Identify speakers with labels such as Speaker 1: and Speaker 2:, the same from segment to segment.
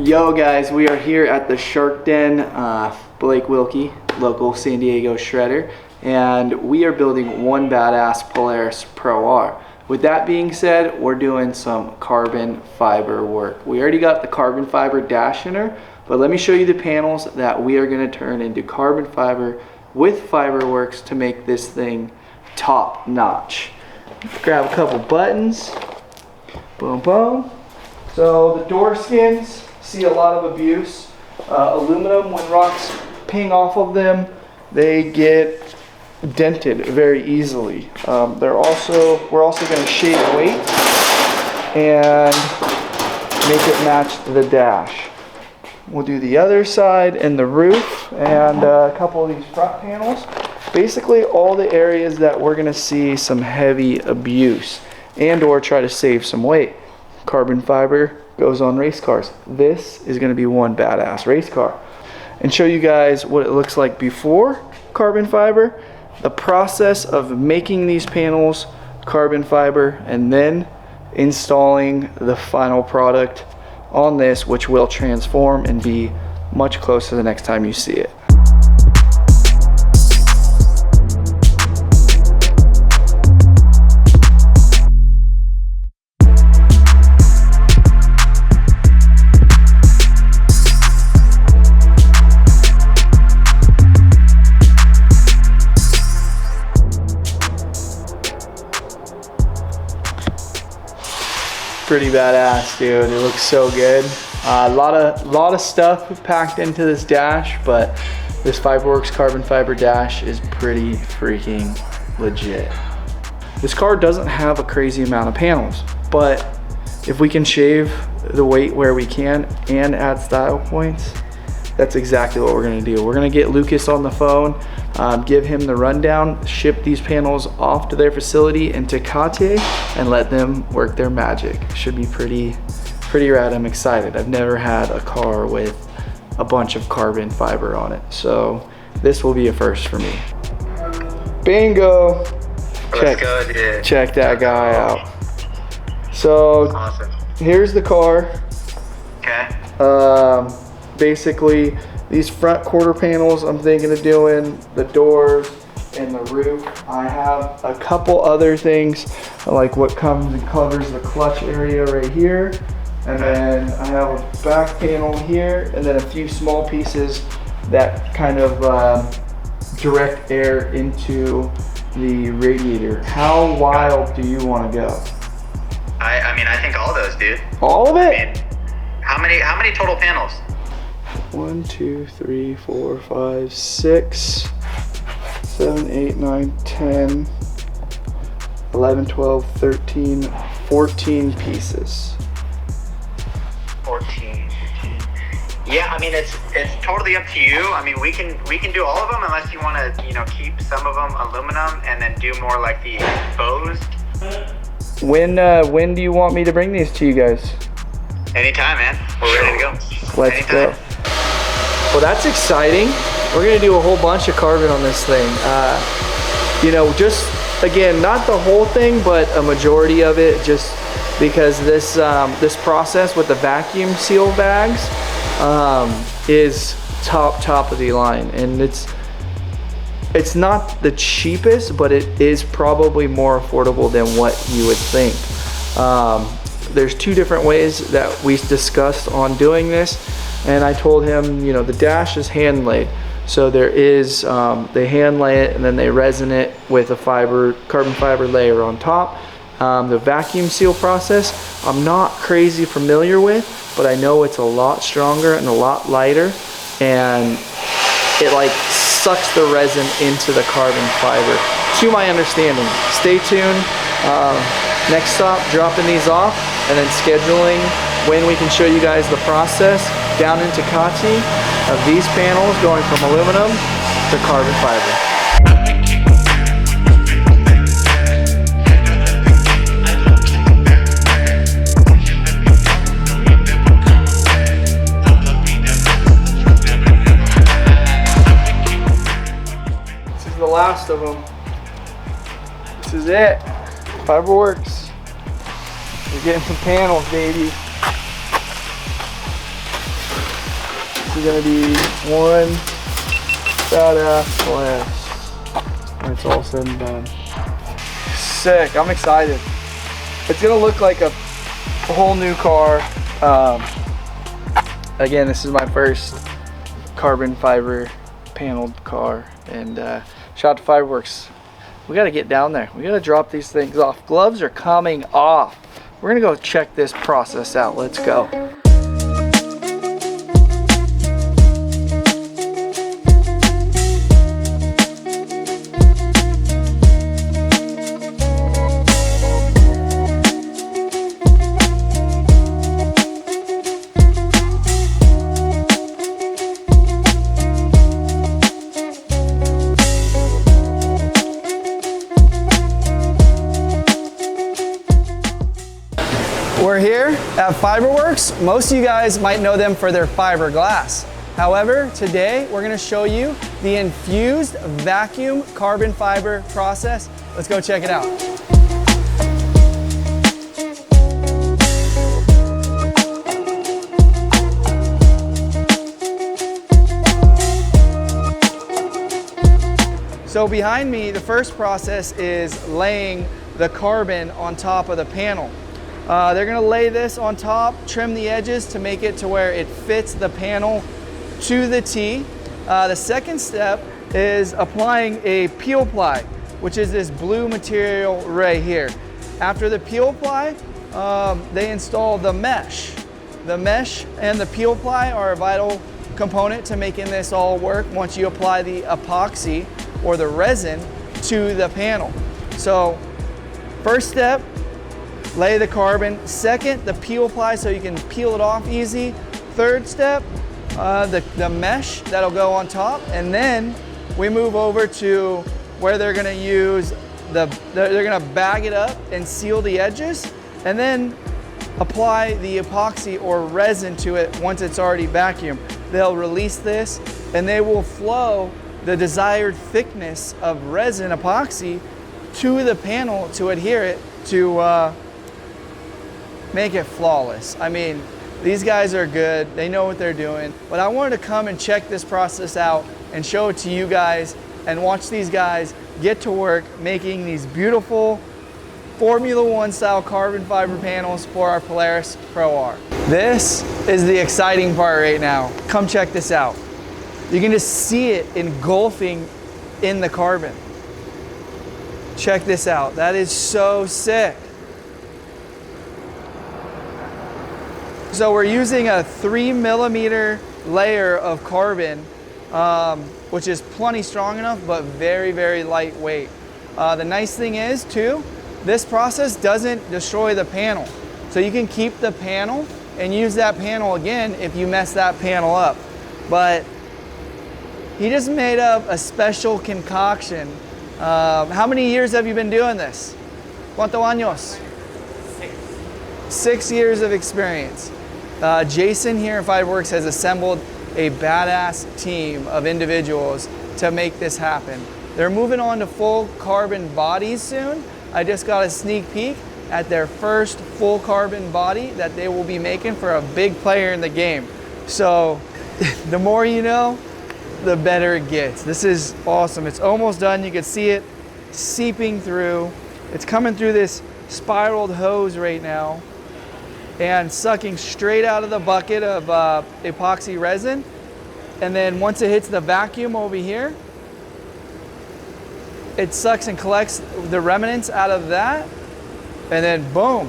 Speaker 1: Yo guys, we are here at the Shark Den, Blake Wilkey, local San Diego shredder, and we are building one badass Polaris RZR. With that being said, we're doing some carbon fiber work. We already got the carbon fiber dash in her, but let me show you the panels that we are going to turn into carbon fiber with FiberwerX to make this thing top notch. Grab a couple buttons, boom boom. So the door skins see a lot of abuse. Aluminum, when rocks ping off of them, they get dented very easily. We're also going to shave weight and make it match the dash. We'll do the other side and the roof and a couple of these front panels. Basically all the areas that we're going to see some heavy abuse and or try to save some weight. Carbon fiber goes on race cars. This is going to be one badass race car. And show you guys what it looks like before carbon fiber, the process of making these panels carbon fiber, and then installing the final product on this, which will transform and be much closer the next time you see it. Pretty badass, dude. It looks so good. A lot of stuff packed into this dash, but this FiberwerX carbon fiber dash is pretty freaking legit. This car doesn't have a crazy amount of panels, but if we can shave the weight where we can and add style points, that's exactly what we're gonna do. We're gonna get Lucas on the phone, give him the rundown, ship these panels off to their facility in Tecate, and let them work their magic. Should be pretty rad. I'm excited. I've never had a car with a bunch of carbon fiber on it, so this will be a first for me. Bingo!
Speaker 2: Let's go, dude.
Speaker 1: Check that guy out. So
Speaker 2: awesome.
Speaker 1: Here's the car.
Speaker 2: Okay.
Speaker 1: Basically, these front quarter panels I'm thinking of doing, the doors and the roof. I have a couple other things, like what comes and covers the clutch area right here. And then I have a back panel here, and then a few small pieces that kind of direct air into the radiator. How wild do you want to go?
Speaker 2: I mean, I think all those, dude.
Speaker 1: All of it?
Speaker 2: I mean, how many total panels?
Speaker 1: 1, 2, 3, 4, 5, 6, 7, 8, 9, 10, 11, 12, 13, 14 pieces.
Speaker 2: 14. Yeah, I mean, it's totally up to you. I mean, we can do all of them unless you want to, keep some of them aluminum and then do more like the exposed.
Speaker 1: When do you want me to bring these to you guys?
Speaker 2: Anytime, man. We're ready to go.
Speaker 1: Let's go. Well, that's exciting. We're gonna do a whole bunch of carbon on this thing. Just again, not the whole thing, but a majority of it, just because this process with the vacuum seal bags is top of the line, and it's not the cheapest, but it is probably more affordable than what you would think. There's two different ways that we discussed on doing this, and I told him, the dash is hand laid. So there is, they hand lay it and then they resin it with a carbon fiber layer on top. The vacuum seal process, I'm not crazy familiar with, but I know it's a lot stronger and a lot lighter, and it like sucks the resin into the carbon fiber, to my understanding. Stay tuned. Next stop, dropping these off and then scheduling when we can show you guys the process down in Tecate of these panels going from aluminum to carbon fiber. This is the last of them. This is it. FiberwerX. We're getting some panels, baby. is gonna be one badass Polaris when it's all said and done. Sick, I'm excited. It's gonna look like a whole new car. Again, this is my first carbon fiber paneled car, and shout out to FiberwerX. We gotta get down there. We gotta drop these things off. Gloves are coming off. We're gonna go check this process out. Let's go.
Speaker 3: We're here at FiberwerX. Most of you guys might know them for their fiberglass. However, today we're gonna show you the infused vacuum carbon fiber process. Let's go check it out. So behind me, the first process is laying the carbon on top of the panel. They're gonna lay this on top, trim the edges to make it to where it fits the panel to the T. The second step is applying a peel ply, which is this blue material right here. After the peel ply, they install the mesh. The mesh and the peel ply are a vital component to making this all work once you apply the epoxy or the resin to the panel. So first step, lay the carbon. Second, the peel ply so you can peel it off easy. Third step, the mesh that'll go on top. And then we move over to where they're gonna use they're gonna bag it up and seal the edges, and then apply the epoxy or resin to it once it's already vacuumed. They'll release this and they will flow the desired thickness of resin epoxy to the panel to adhere it to make it flawless. I mean, these guys are good. They know what they're doing. But I wanted to come and check this process out and show it to you guys and watch these guys get to work making these beautiful Formula One style carbon fiber panels for our Polaris RZR. This is the exciting part right now. Come check this out. You can just see it engulfing in the carbon. Check this out. That is so sick. So we're using a 3mm layer of carbon, which is plenty strong enough, but very, very lightweight. The nice thing is too, this process doesn't destroy the panel. So you can keep the panel and use that panel again if you mess that panel up. But he just made up a special concoction. How many years have you been doing this? ¿Cuántos años? 6 years of experience. Jason here at FiberwerX has assembled a badass team of individuals to make this happen. They're moving on to full carbon bodies soon. I just got a sneak peek at their first full carbon body that they will be making for a big player in the game. So the more you know, the better it gets. This is awesome. It's almost done. You can see it seeping through. It's coming through this spiraled hose right now and sucking straight out of the bucket of epoxy resin. And then once it hits the vacuum over here, it sucks and collects the remnants out of that, and then boom,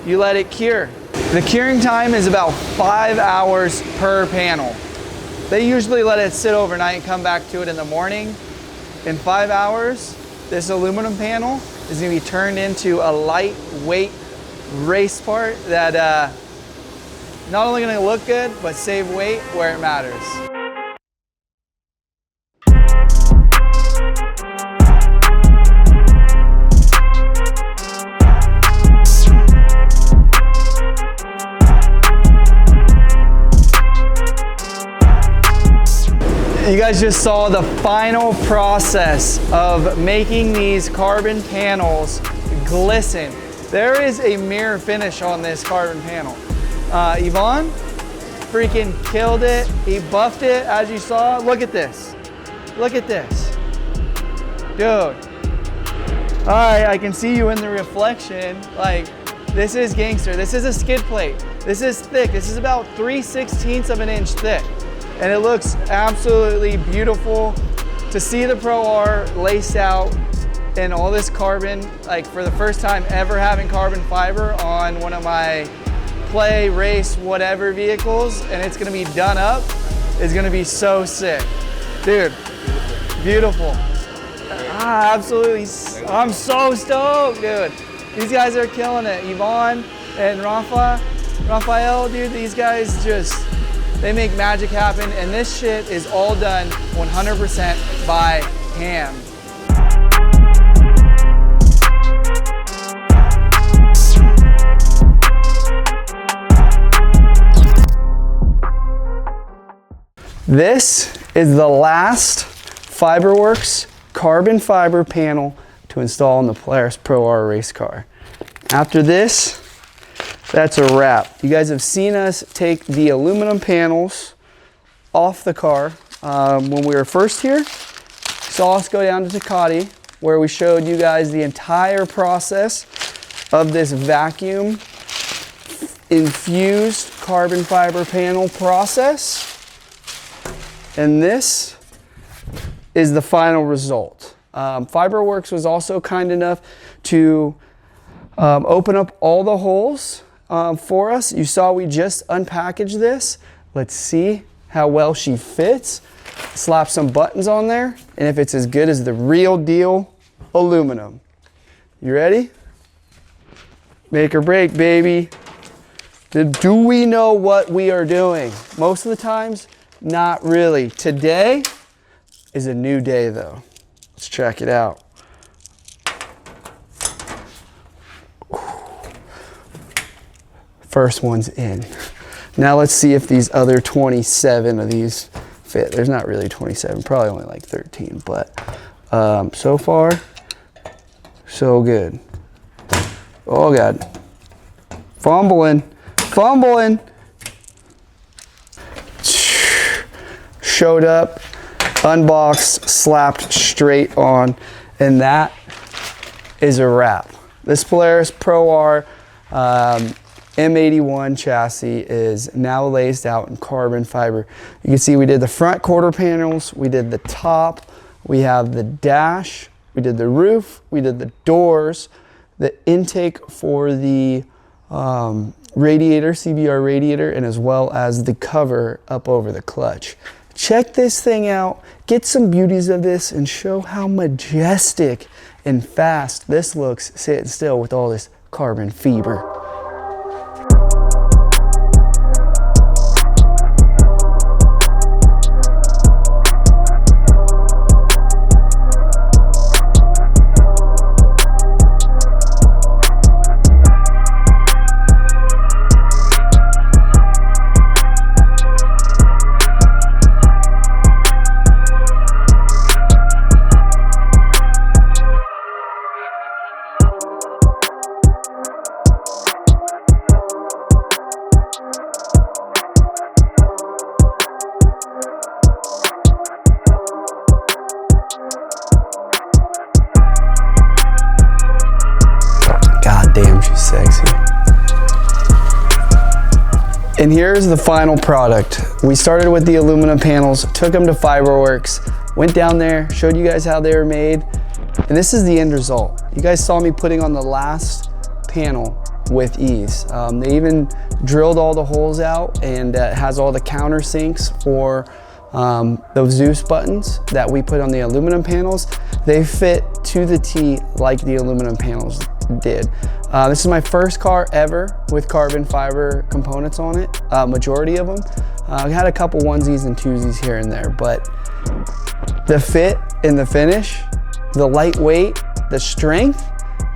Speaker 3: you let it cure. The curing time is about 5 hours per panel. They usually let it sit overnight and come back to it in the morning. In 5 hours, this aluminum panel is gonna be turned into a lightweight race part that not only gonna look good, but save weight where it matters. You guys just saw the final process of making these carbon panels glisten. There is a mirror finish on this carbon panel. Yvonne, freaking killed it. He buffed it, as you saw. Look at this. Look at this. Dude. All right, I can see you in the reflection. Like, this is gangster. This is a skid plate. This is thick. This is about 3/16 of an inch thick. And it looks absolutely beautiful to see the Pro R laced out in all this carbon, like for the first time ever having carbon fiber on one of my play, race, whatever vehicles, and it's gonna be done up, is gonna be so sick. Dude, beautiful. Absolutely, I'm so stoked, dude. These guys are killing it. Yvonne and Raphael, dude, these guys just, they make magic happen, and this shit is all done 100% by hand. This is the last FiberwerX carbon fiber panel to install in the Polaris Pro R race car. After this, that's a wrap. You guys have seen us take the aluminum panels off the car when we were first here. You saw us go down to Tecate, where we showed you guys the entire process of this vacuum infused carbon fiber panel process. And this is the final result. FiberwerX was also kind enough to open up all the holes for us. You saw we just unpackaged this. Let's see how well she fits. Slap some buttons on there, and if it's as good as the real deal aluminum. You ready? Make or break, baby. Do we know what we are doing? Most of the times, not really. Today is a new day though. Let's check it out. First one's in. Now let's see if these other 27 of these fit. There's not really 27, probably only like 13, but so far, so good. Oh God. Fumbling. Showed up, unboxed, slapped straight on, and that is a wrap. This Polaris Pro R M81 chassis is now laced out in carbon fiber. You can see we did the front quarter panels, we did the top, we have the dash, we did the roof, we did the doors, the intake for the radiator, CBR radiator, and as well as the cover up over the clutch. Check this thing out, get some beauties of this, and show how majestic and fast this looks sitting still with all this carbon fiber. Damn, she's sexy. And here's the final product. We started with the aluminum panels, took them to FiberwerX, went down there, showed you guys how they were made, and this is the end result. You guys saw me putting on the last panel with ease. They even drilled all the holes out, and it has all the countersinks for those Zeus buttons that we put on the aluminum panels. They fit to the T like the aluminum panels did. This is my first car ever with carbon fiber components on it, majority of them. I had a couple onesies and twosies here and there, but the fit and the finish, the lightweight, the strength,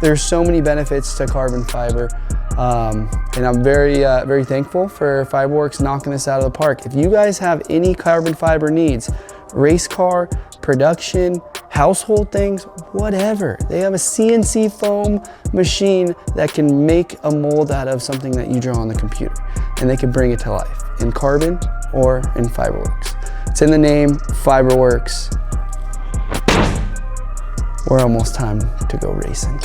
Speaker 3: there's so many benefits to carbon fiber. And I'm very thankful for FiberwerX knocking this out of the park. If you guys have any carbon fiber needs, race car, production, household things, whatever. They have a CNC foam machine that can make a mold out of something that you draw on the computer, and they can bring it to life in carbon or in FiberwerX. It's in the name, FiberwerX. We're almost time to go racing.